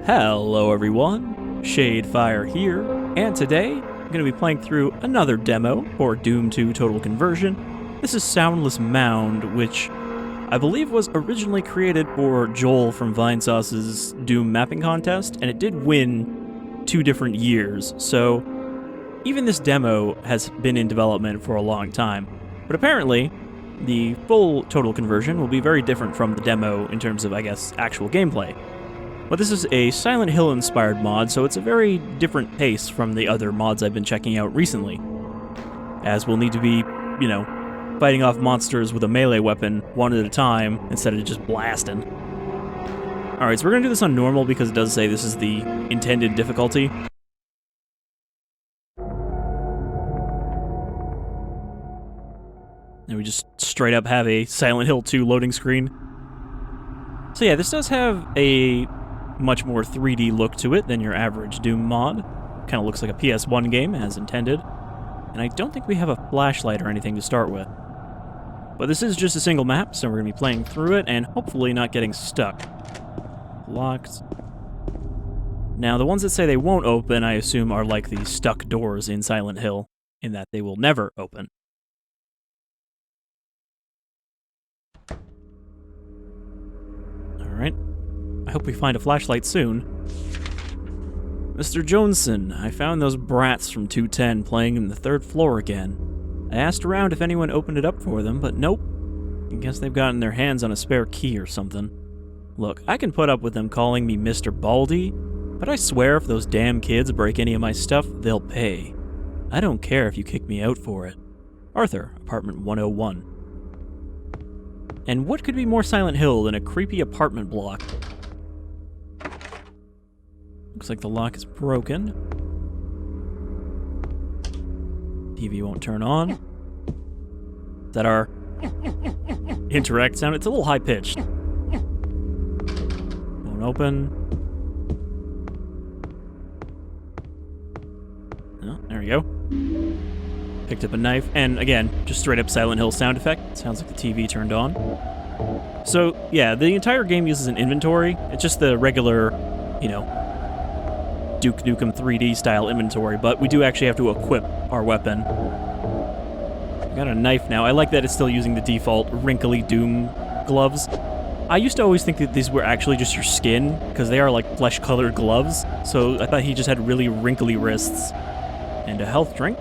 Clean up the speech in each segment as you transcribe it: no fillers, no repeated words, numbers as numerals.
Hello everyone, Shadefire here, and today I'm going to be playing through another demo for Doom 2 Total Conversion. This is Soundless Mound, which I believe was originally created for Joel from Vinesauce's Doom mapping contest, and it did win 2 different years, so even this demo has been in development for a long time. But apparently, the full Total Conversion will be very different from the demo in terms of, I guess, actual gameplay. But this is a Silent Hill-inspired mod, so it's a very different pace from the other mods I've been checking out recently, as we'll need to be, fighting off monsters with a melee weapon one at a time instead of just blasting. Alright, so we're going to do this on normal because it does say this is the intended difficulty. And we just straight up have a Silent Hill 2 loading screen. So yeah, this does have a much more 3D look to it than your average Doom mod. Kind of looks like a PS1 game, as intended. And I don't think we have a flashlight or anything to start with. But this is just a single map, so we're going to be playing through it and hopefully not getting stuck. Locked. Now, the ones that say they won't open, I assume, are like the stuck doors in Silent Hill, in that they will never open. Alright. I hope we find a flashlight soon. Mr. Johnson, I found those brats from 210 playing in the 3rd floor again. I asked around if anyone opened it up for them, but nope. I guess they've gotten their hands on a spare key or something. Look, I can put up with them calling me Mr. Baldy, but I swear if those damn kids break any of my stuff, they'll pay. I don't care if you kick me out for it. Arthur, apartment 101. And what could be more Silent Hill than a creepy apartment block? Looks like the lock is broken. TV won't turn on. Is that our interact sound? It's a little high-pitched. Won't open. Oh, there we go. Picked up a knife, and again, just straight up Silent Hill sound effect. Sounds like the TV turned on. So, yeah, the entire game uses an inventory. It's just the regular, Duke Nukem 3D style inventory, but we do actually have to equip our weapon. I got a knife now. I like that it's still using the default wrinkly Doom gloves. I used to always think that these were actually just your skin, because they are like flesh-colored gloves, so I thought he just had really wrinkly wrists. And a health drink.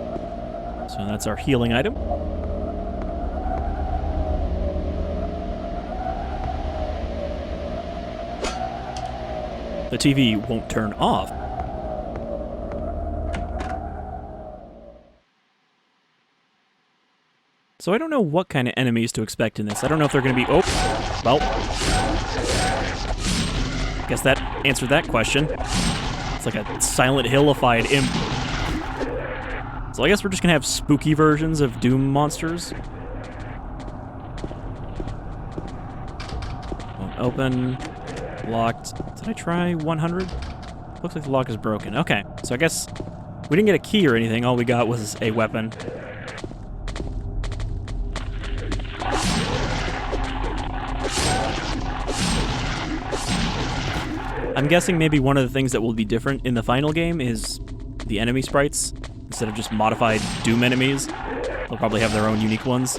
So that's our healing item. The TV won't turn off. So I don't know what kind of enemies to expect in this. I don't know if they're going to be... Oh, well. Guess that answered that question. It's like a Silent Hill-ified imp. So I guess we're just going to have spooky versions of Doom monsters. Won't open. Locked. Did I try 100? Looks like the lock is broken. Okay, so I guess we didn't get a key or anything. All we got was a weapon. I'm guessing maybe one of the things that will be different in the final game is the enemy sprites. Instead of just modified Doom enemies, they'll probably have their own unique ones.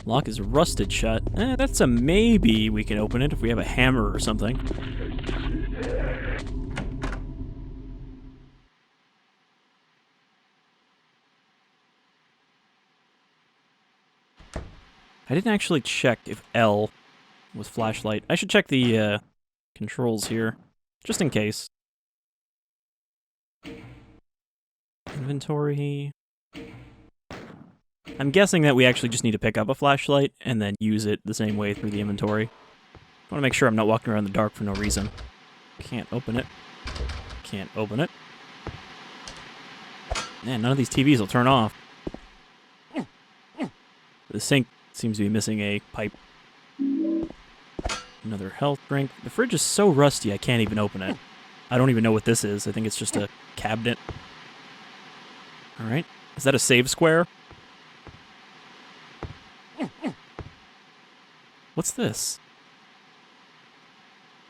Lock is rusted shut. That's a maybe we can open it if we have a hammer or something. I didn't actually check if L was flashlight. I should check the controls here, just in case. Inventory. I'm guessing that we actually just need to pick up a flashlight and then use it the same way through the inventory. I want to make sure I'm not walking around in the dark for no reason. Can't open it. Can't open it. Man, none of these TVs will turn off. The sink seems to be missing a pipe. Another health drink. The fridge is so rusty I can't even open it. I don't even know what this is. I think it's just a cabinet. Alright. Is that a save square? What's this?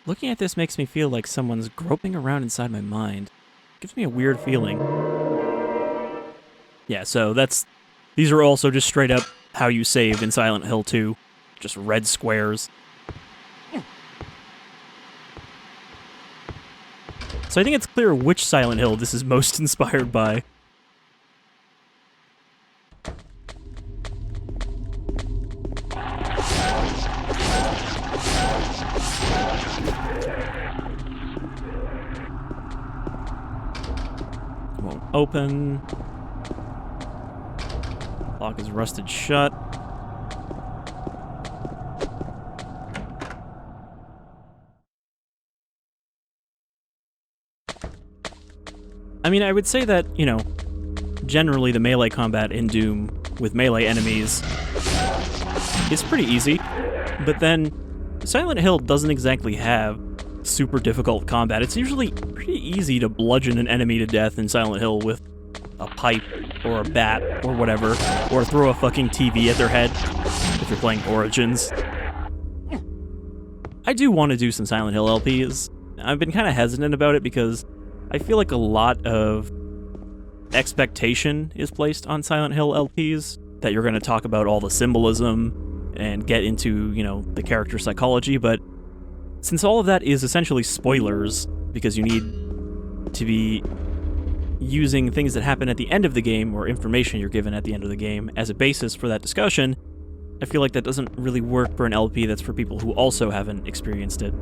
Looking at this makes me feel like someone's groping around inside my mind. Gives me a weird feeling. Yeah, so these are also just straight up how you saved in Silent Hill 2. Just red squares. So I think it's clear which Silent Hill this is most inspired by. Won't open. Lock is rusted shut. I mean, I would say that, you know, generally the melee combat in Doom with melee enemies is pretty easy, but then Silent Hill doesn't exactly have super difficult combat. It's usually pretty easy to bludgeon an enemy to death in Silent Hill with a pipe or a bat or whatever, or throw a fucking TV at their head if you're playing Origins. I do want to do some Silent Hill LPs. I've been kind of hesitant about it because I feel like a lot of expectation is placed on Silent Hill LPs, that you're going to talk about all the symbolism and get into, you know, the character psychology, but since all of that is essentially spoilers, because you need to be using things that happen at the end of the game, or information you're given at the end of the game, as a basis for that discussion, I feel like that doesn't really work for an LP that's for people who also haven't experienced it.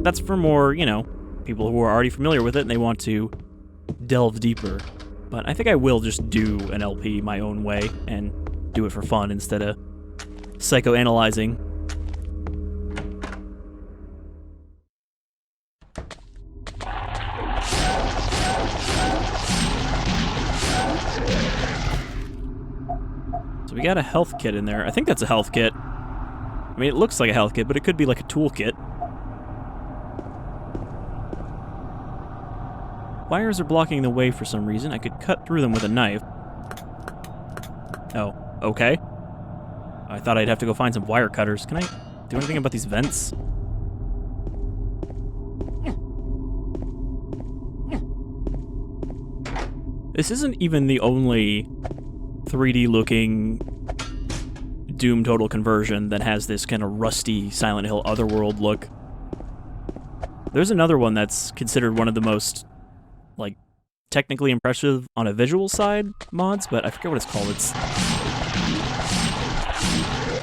That's for more, you know, people who are already familiar with it and they want to delve deeper. But I think I will just do an LP my own way and do it for fun instead of psychoanalyzing. So we got a health kit in there. I think that's a health kit. I mean, it looks like a health kit, but it could be like a toolkit. Wires are blocking the way for some reason. I could cut through them with a knife. Oh, okay. I thought I'd have to go find some wire cutters. Can I do anything about these vents? This isn't even the only 3D-looking Doom Total Conversion that has this kind of rusty Silent Hill Otherworld look. There's another one that's considered one of the most, like, technically impressive on a visual side mods, but I forget what it's called. It's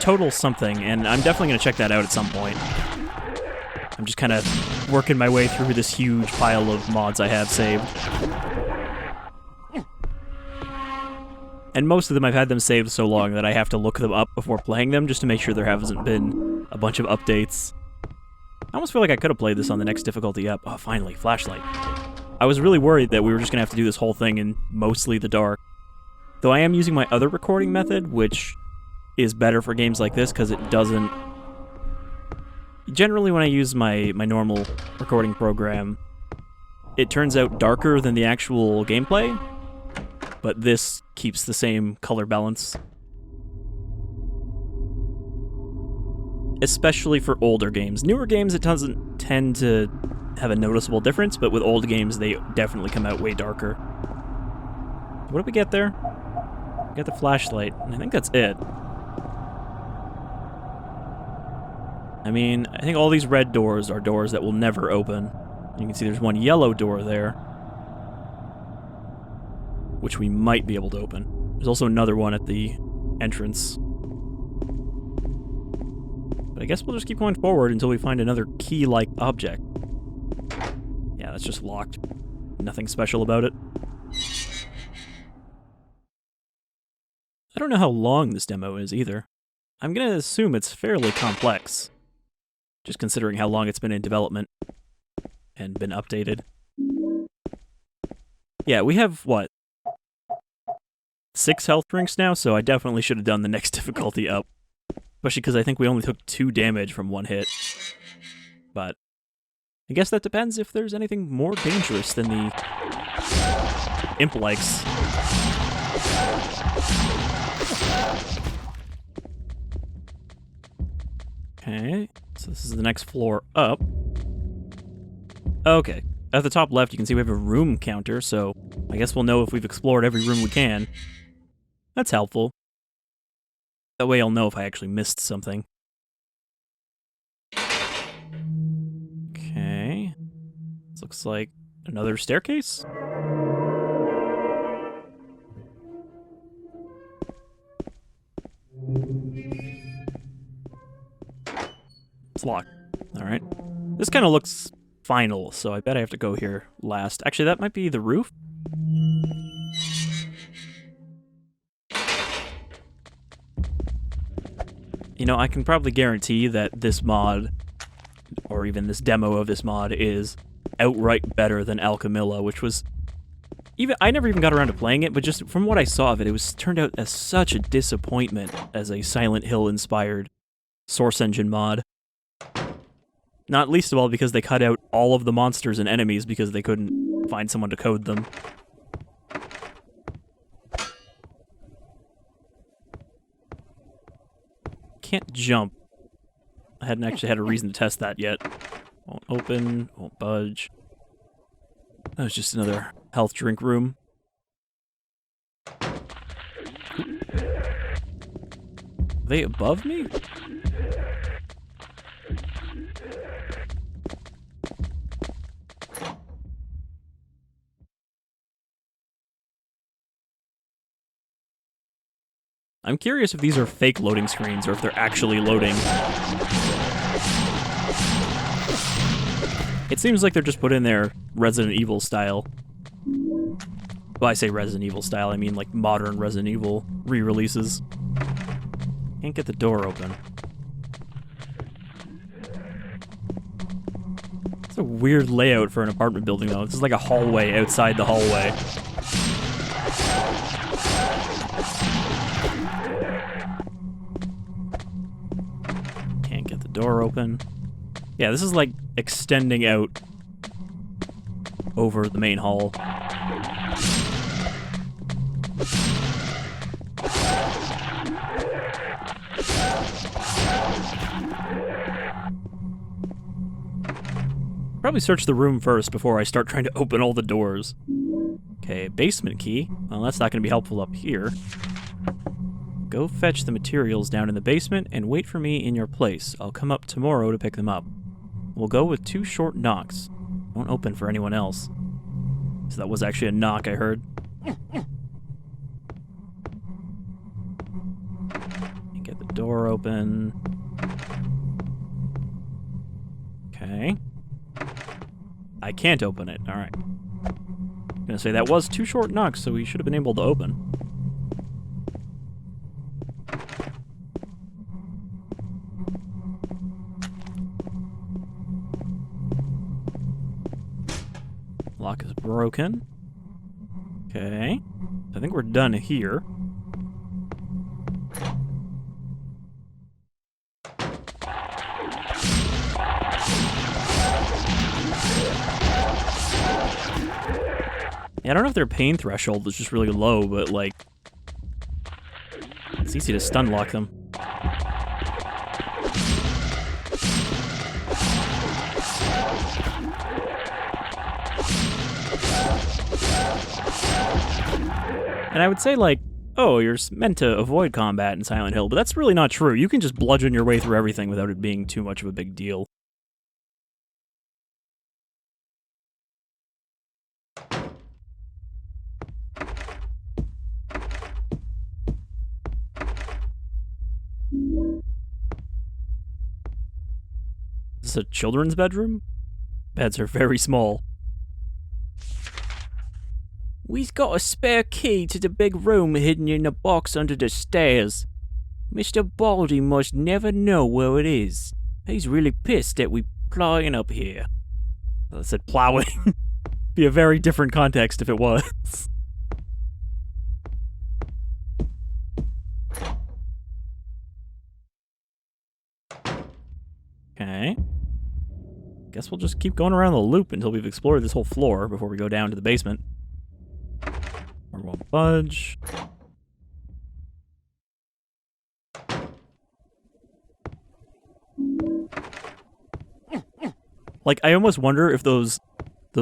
Total something, and I'm definitely going to check that out at some point. I'm just kind of working my way through this huge pile of mods I have saved. And most of them, I've had them saved so long that I have to look them up before playing them just to make sure there hasn't been a bunch of updates. I almost feel like I could have played this on the next difficulty up. Oh, finally, flashlight. I was really worried that we were just going to have to do this whole thing in mostly the dark. Though I am using my other recording method, which is better for games like this because it doesn't... Generally, when I use my normal recording program, it turns out darker than the actual gameplay, but this keeps the same color balance. Especially for older games. Newer games, it doesn't tend to have a noticeable difference, but with old games, they definitely come out way darker. What did we get there? We got the flashlight, and I think that's it. I mean, I think all these red doors are doors that will never open. You can see there's one yellow door there, which we might be able to open. There's also another one at the entrance. But I guess we'll just keep going forward until we find another key-like object. Yeah, that's just locked. Nothing special about it. I don't know how long this demo is, either. I'm gonna assume it's fairly complex, just considering how long it's been in development and been updated. Yeah, we have, what, 6 health drinks now, so I definitely should have done the next difficulty up. Especially because I think we only took 2 damage from one hit. But I guess that depends if there's anything more dangerous than the Imp-likes. Okay, so this is the next floor up. Okay, at the top left you can see we have a room counter, so I guess we'll know if we've explored every room we can. That's helpful. That way I'll know if I actually missed something. Okay, this looks like another staircase? It's locked. Alright. This kind of looks final, so I bet I have to go here last. Actually, that might be the roof? You know, I can probably guarantee that this mod, or even this demo of this mod, is outright better than Alchemilla, which was... I never even got around to playing it, but just from what I saw of it, it was turned out as such a disappointment as a Silent Hill-inspired Source Engine mod. Not least of all because they cut out all of the monsters and enemies because they couldn't find someone to code them. Can't jump. I hadn't actually had a reason to test that yet. Won't open, won't budge. That was just another health drink room. Are they above me? I'm curious if these are fake loading screens or if they're actually loading. It seems like they're just put in there Resident Evil style. Well, I say Resident Evil style, I mean like modern Resident Evil re-releases. Can't get the door open. It's a weird layout for an apartment building though. This is like a hallway outside the hallway. Door open. Yeah, this is like extending out over the main hall. Probably search the room first before I start trying to open all the doors. Okay, basement key. Well, that's not going to be helpful up here. Go fetch the materials down in the basement and wait for me in your place. I'll come up tomorrow to pick them up. We'll go with 2 short knocks. Won't open for anyone else. So that was actually a knock I heard. Get the door open. Okay. I can't open it. Alright. I'm gonna say that was 2 short knocks, so we should have been able to open. Lock is broken. Okay. I think we're done here. Yeah, I don't know if their pain threshold is just really low, but like... it's easy to stun lock them. And I would say, like, oh, you're meant to avoid combat in Silent Hill, but that's really not true. You can just bludgeon your way through everything without it being too much of a big deal. Is this a children's bedroom? Beds are very small. We've got a spare key to the big room hidden in a box under the stairs. Mr. Baldy must never know where it is. He's really pissed that we plowing up here. I said plowing. Be a very different context if it was. Okay. Guess we'll just keep going around the loop until we've explored this whole floor before we go down to the basement. Or won't budge. Like, I almost wonder if those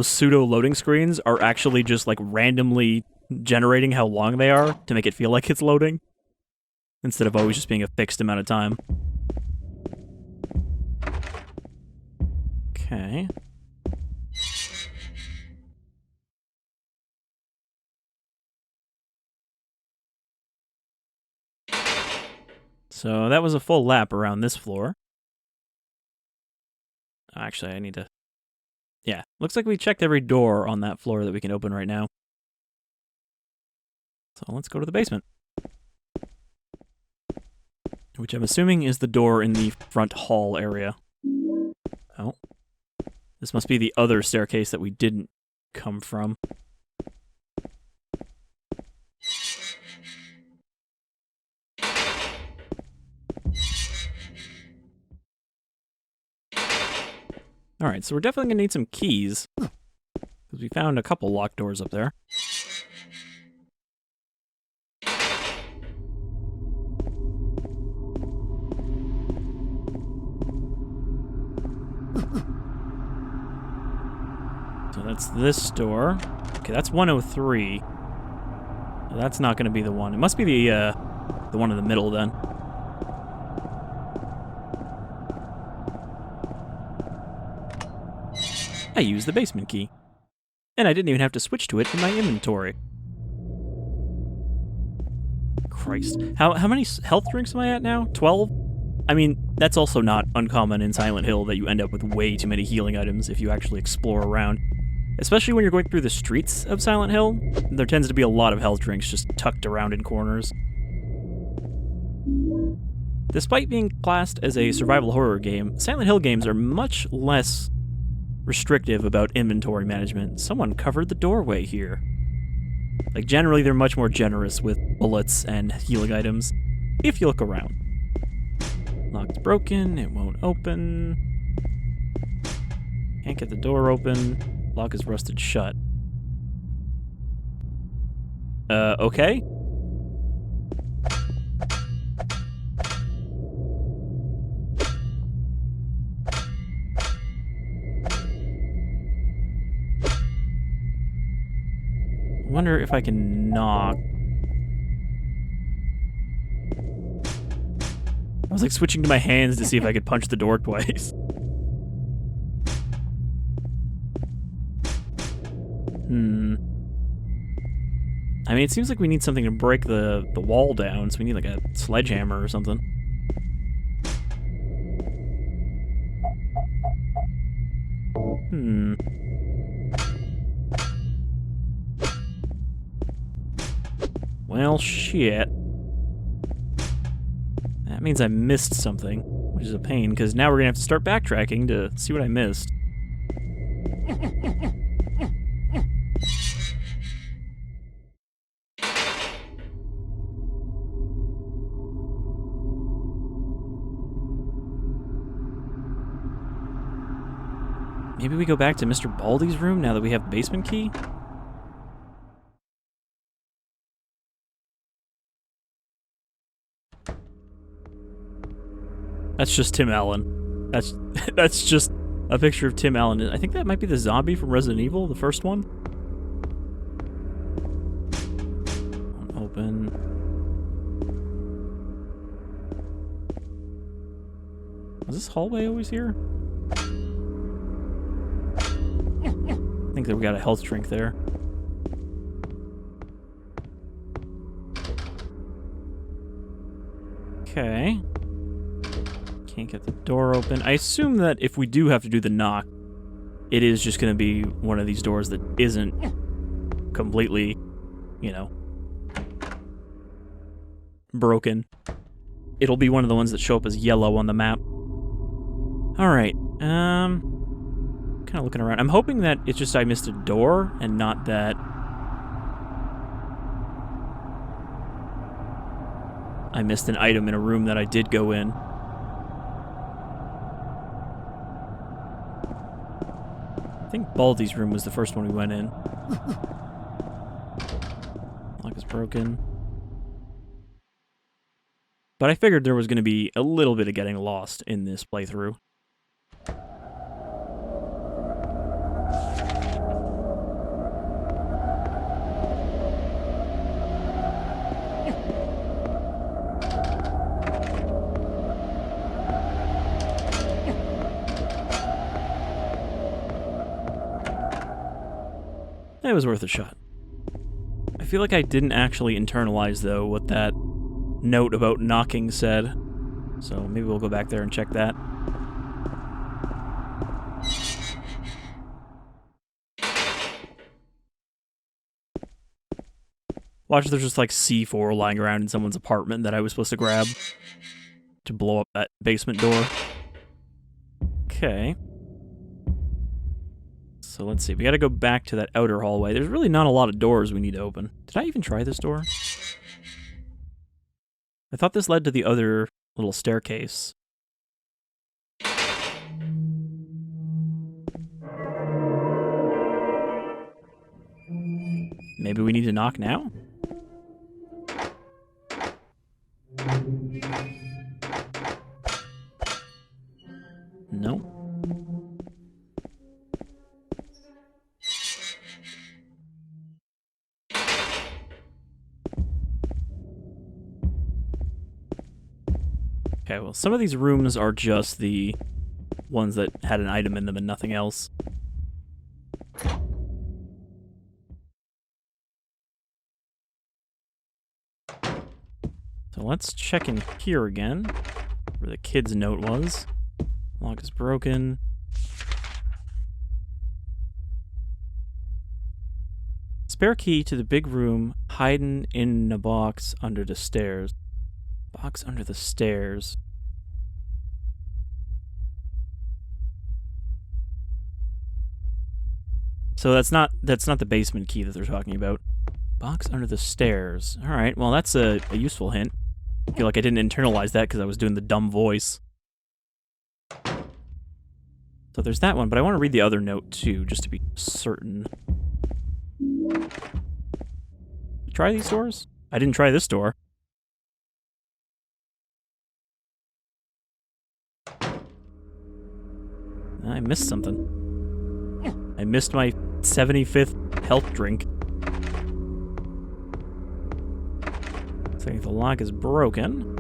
pseudo loading screens are actually just like randomly generating how long they are to make it feel like it's loading, instead of always just being a fixed amount of time. Okay. So that was a full lap around this floor. Actually, I need to... Yeah, looks like we checked every door on that floor that we can open right now. So let's go to the basement. Which I'm assuming is the door in the front hall area. Oh. This must be the other staircase that we didn't come from. Alright, so we're definitely going to need some keys. Because we found a couple locked doors up there. So that's this door. Okay, that's 103. So that's not going to be the one. It must be the one in the middle then. I used the basement key. And I didn't even have to switch to it in my inventory. Christ. How many health drinks am I at now? 12? I mean, that's also not uncommon in Silent Hill that you end up with way too many healing items if you actually explore around. Especially when you're going through the streets of Silent Hill, there tends to be a lot of health drinks just tucked around in corners. Despite being classed as a survival horror game, Silent Hill games are much less restrictive about inventory management. Someone covered the doorway here. Like, generally, they're much more generous with bullets and healing items, if you look around. Lock's broken, it won't open. Can't get the door open. Lock is rusted shut. Okay? Wonder if I can knock. I was like switching to my hands to see if I could punch the door twice. I mean, it seems like we need something to break the wall down, so we need like a sledgehammer or something. Well, shit. That means I missed something, which is a pain, because now we're gonna have to start backtracking to see what I missed. Maybe we go back to Mr. Baldy's room now that we have the basement key? That's just Tim Allen. That's just a picture of Tim Allen. I think that might be the zombie from Resident Evil, the first one. Open. Was this hallway always here? I think that we got a health drink there. Okay. Can't get the door open. I assume that if we do have to do the knock, it is just going to be one of these doors that isn't completely, you know, broken. It'll be one of the ones that show up as yellow on the map. Alright, kind of looking around. I'm hoping that it's just I missed a door and not that I missed an item in a room that I did go in. I think Baldy's room was the first one we went in. Lock is broken. But I figured there was going to be a little bit of getting lost in this playthrough. It was worth a shot. I feel like I didn't actually internalize, though, what that note about knocking said. So maybe we'll go back there and check that. Watch, there's just like C4 lying around in someone's apartment that I was supposed to grab to blow up that basement door. Okay. So let's see, we gotta go back to that outer hallway. There's really not a lot of doors we need to open. Did I even try this door? I thought this led to the other little staircase. Maybe we need to knock now? No. Okay, well, some of these rooms are just the ones that had an item in them and nothing else. So let's check in here again, where the kid's note was. Lock is broken. Spare key to the big room hiding in a box under the stairs. Box under the stairs. So that's not the basement key that they're talking about. Box under the stairs. All right, well that's a useful hint. I feel like I didn't internalize that because I was doing the dumb voice. So there's that one, but I want to read the other note too, just to be certain. Try these doors? I didn't try this door. I missed something. I missed my 75th health drink. Looks like the lock is broken.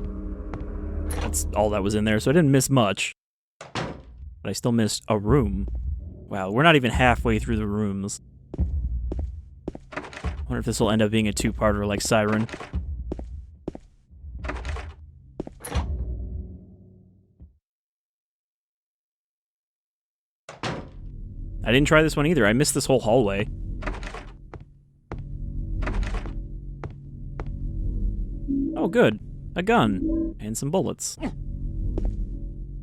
That's all that was in there, so I didn't miss much. But I still missed a room. Wow, we're not even halfway through the rooms. I wonder if this will end up being a two-parter like Siren. I didn't try this one either. I missed this whole hallway. Oh, good. A gun. And some bullets.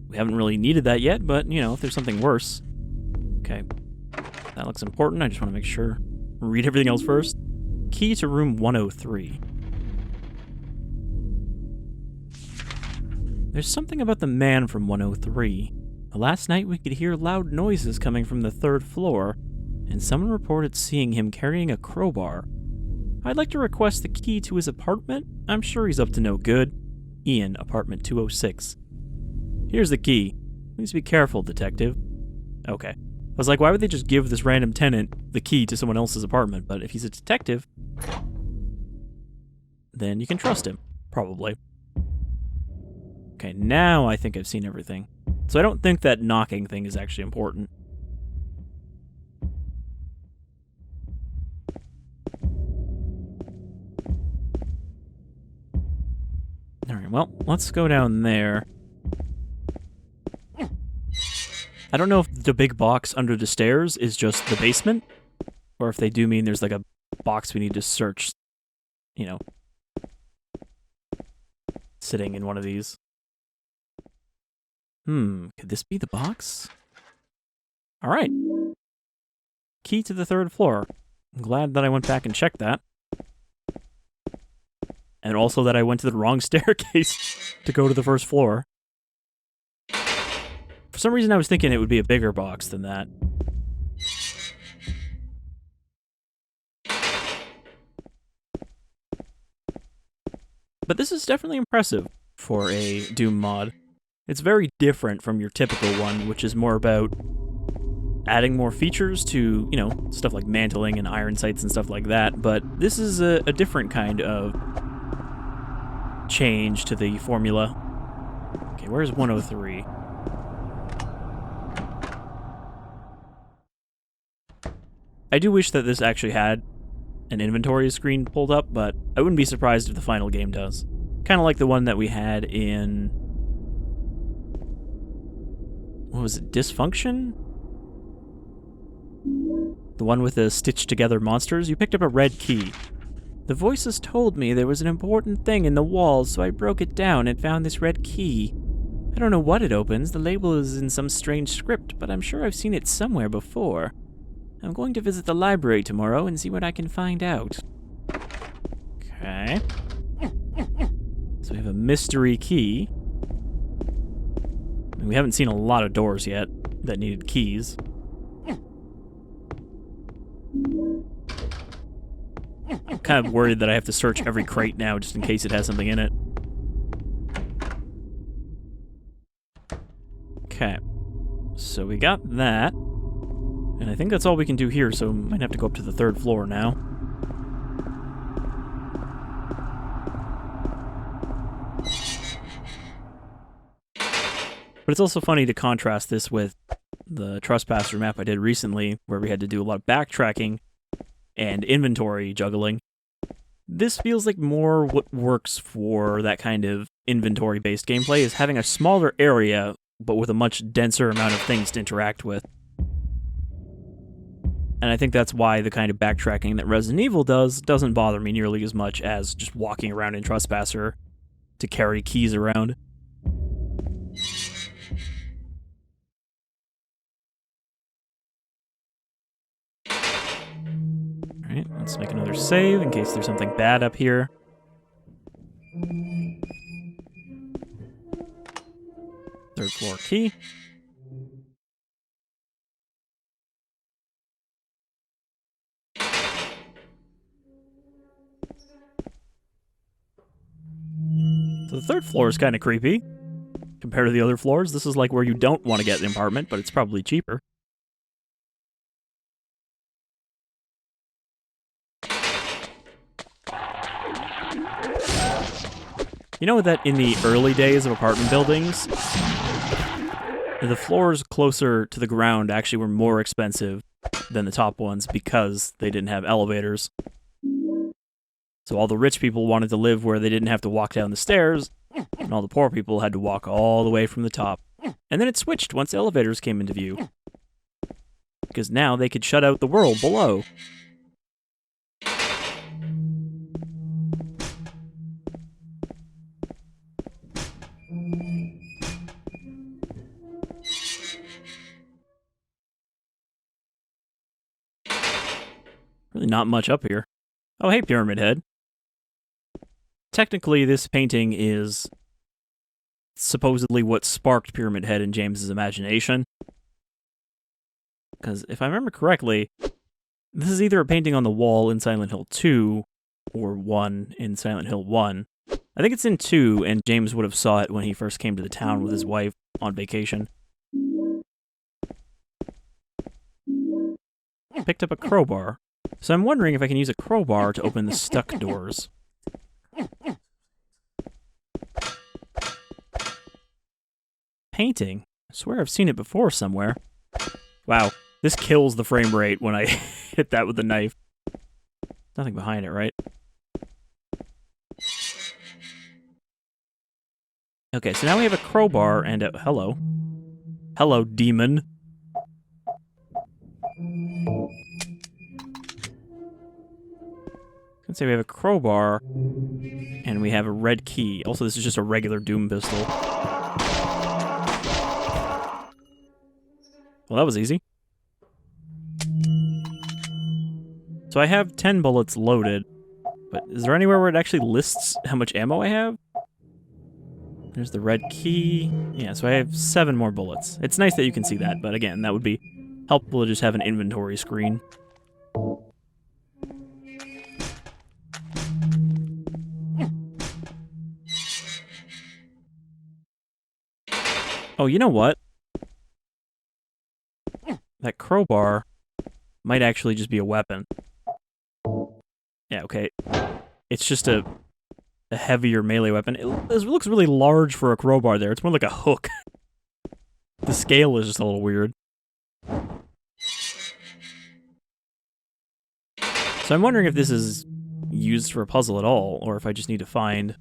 We haven't really needed that yet, but, you know, if there's something worse. Okay. That looks important. I just want to make sure. Read everything else first. Key to room 103. There's something about the man from 103. Last night we could hear loud noises coming from the 3rd floor, and someone reported seeing him carrying a crowbar. I'd like to request the key to his apartment. I'm sure he's up to no good. Ian, apartment 206. Here's the key. Please be careful, detective. Okay. I was like, why would they just give this random tenant the key to someone else's apartment? But if he's a detective, then you can trust him. Probably. Okay, now I think I've seen everything. So I don't think that knocking thing is actually important. Alright, well, let's go down there. I don't know if the big box under the stairs is just the basement, or if they do mean there's like a box we need to search, you know, sitting in one of these. Could this be the box? Alright. Key to the 3rd floor. I'm glad that I went back and checked that. And also that I went to the wrong staircase to go to the 1st floor. For some reason I was thinking it would be a bigger box than that. But this is definitely impressive for a Doom mod. It's very different from your typical one, which is more about adding more features to, you know, stuff like mantling and iron sights and stuff like that, but this is a different kind of change to the formula. Okay, where's 103? I do wish that this actually had an inventory screen pulled up, but I wouldn't be surprised if the final game does. Kind of like the one that we had in... what was it? Dysfunction? The one with the stitched together monsters? You picked up a red key. The voices told me there was an important thing in the walls, so I broke it down and found this red key. I don't know what it opens. The label is in some strange script, but I'm sure I've seen it somewhere before. I'm going to visit the library tomorrow and see what I can find out. Okay. So we have a mystery key. We haven't seen a lot of doors yet that needed keys. I'm kind of worried that I have to search every crate now just in case it has something in it. Okay. So we got that. And I think that's all we can do here, so we might have to go up to the 3rd floor now. But it's also funny to contrast this with the Trespasser map I did recently, where we had to do a lot of backtracking and inventory juggling. This feels like more what works for that kind of inventory-based gameplay, is having a smaller area, but with a much denser amount of things to interact with. And I think that's why the kind of backtracking that Resident Evil does doesn't bother me nearly as much as just walking around in Trespasser to carry keys around. Alright, let's make another save in case there's something bad up here. Third floor key. So the 3rd floor is kind of creepy. Compared to the other floors, this is like where you don't want to get an apartment, but it's probably cheaper. You know that in the early days of apartment buildings, the floors closer to the ground actually were more expensive than the top ones because they didn't have elevators. So all the rich people wanted to live where they didn't have to walk down the stairs, and all the poor people had to walk all the way from the top. And then it switched once elevators came into view, because now they could shut out the world below. Really not much up here. Oh, hey, Pyramid Head. Technically, this painting is supposedly what sparked Pyramid Head in James's imagination. Because if I remember correctly, this is either a painting on the wall in Silent Hill 2 or 1 in Silent Hill 1. I think it's in 2, and James would have saw it when he first came to the town with his wife on vacation. Picked up a crowbar. So I'm wondering if I can use a crowbar to open the stuck doors. Painting? I swear I've seen it before somewhere. Wow, this kills the frame rate when I hit that with the knife. Nothing behind it, right? Okay, so now we have a crowbar and a... hello. Hello, demon. Let's say we have a crowbar, and we have a red key. Also, this is just a regular Doom pistol. Well, that was easy. So I have 10 bullets loaded, but is there anywhere where it actually lists how much ammo I have? There's the red key. Yeah, so I have 7 more bullets. It's nice that you can see that, but again, that would be helpful to just have an inventory screen. Oh, you know what? That crowbar might actually just be a weapon. Yeah, okay. It's just a heavier melee weapon. It looks really large for a crowbar there. It's more like a hook. The scale is just a little weird. So I'm wondering if this is used for a puzzle at all, or if I just need to find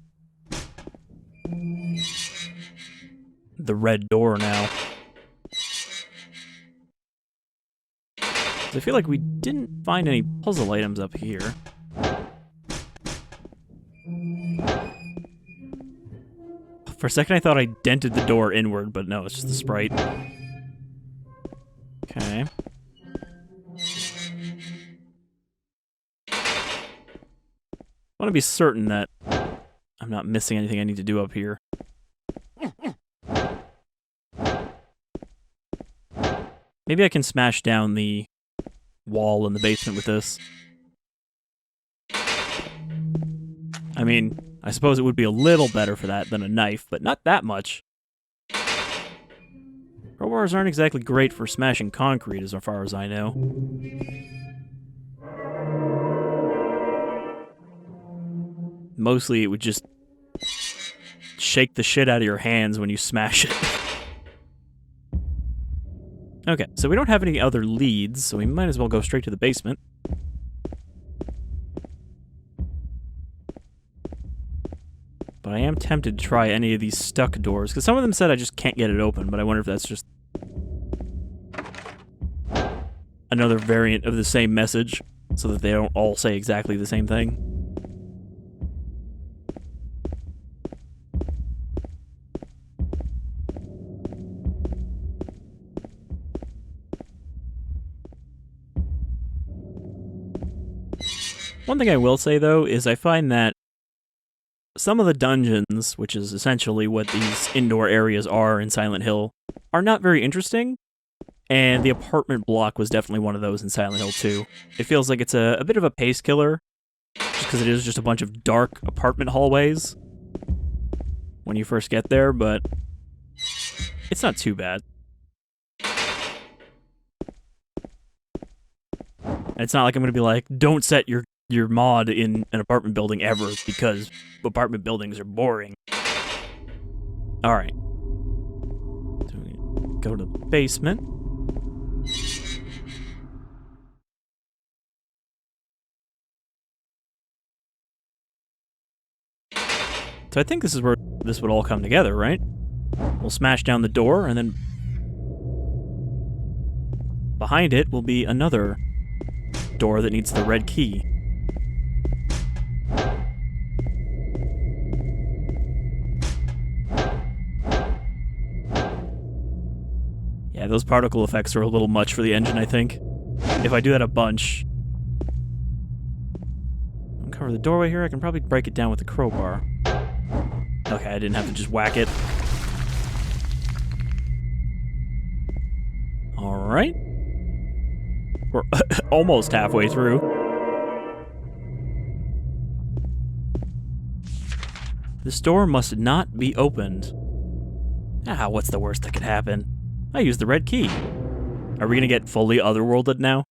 the red door now. I feel like we didn't find any puzzle items up here. For a second I thought I dented the door inward, but no, it's just the sprite. Okay. I want to be certain that I'm not missing anything I need to do up here. Maybe I can smash down the wall in the basement with this. I mean, I suppose it would be a little better for that than a knife, but not that much. Crowbars aren't exactly great for smashing concrete, as far as I know. Mostly it would just shake the shit out of your hands when you smash it. Okay, so we don't have any other leads, so we might as well go straight to the basement. But I am tempted to try any of these stuck doors, because some of them said I just can't get it open, but I wonder if that's just another variant of the same message, so that they don't all say exactly the same thing. One thing I will say, though, is I find that some of the dungeons, which is essentially what these indoor areas are in Silent Hill, are not very interesting, and the apartment block was definitely one of those in Silent Hill 2. It feels like it's a bit of a pace killer, just because it is just a bunch of dark apartment hallways when you first get there, but it's not too bad. It's not like I'm going to be like, don't set your mod in an apartment building ever, because apartment buildings are boring. Alright. So we go to the basement. So I think this is where this would all come together, right? We'll smash down the door, and then behind it will be another door that needs the red key. Yeah, those particle effects are a little much for the engine, I think. If I do that a bunch... Uncover the doorway here, I can probably break it down with the crowbar. Okay, I didn't have to just whack it. Alright. We're almost halfway through. This door must not be opened. Ah, what's the worst that could happen? I used the red key. Are we gonna get fully otherworlded now?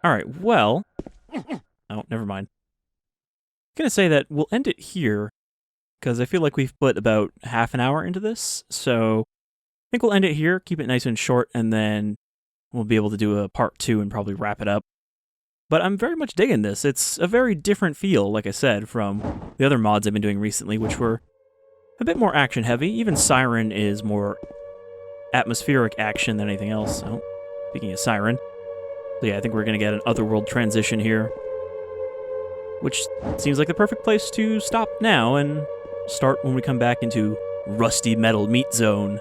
Alright, well... Oh, never mind. I'm gonna say that we'll end it here, because I feel like we've put about half an hour into this, so I think we'll end it here, keep it nice and short, and then we'll be able to do a part 2 and probably wrap it up. But I'm very much digging this. It's a very different feel, like I said, from the other mods I've been doing recently, which were a bit more action-heavy. Even Siren is more atmospheric action than anything else. Oh, speaking of Siren. So yeah, I think we're going to get an Otherworld transition here, which seems like the perfect place to stop now and start when we come back into Rusty Metal Meat Zone.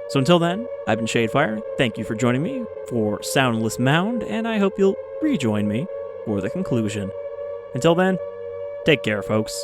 So until then, I've been Shadefire. Thank you for joining me for Soundless Mound, and I hope you'll rejoin me for the conclusion. Until then, take care, folks.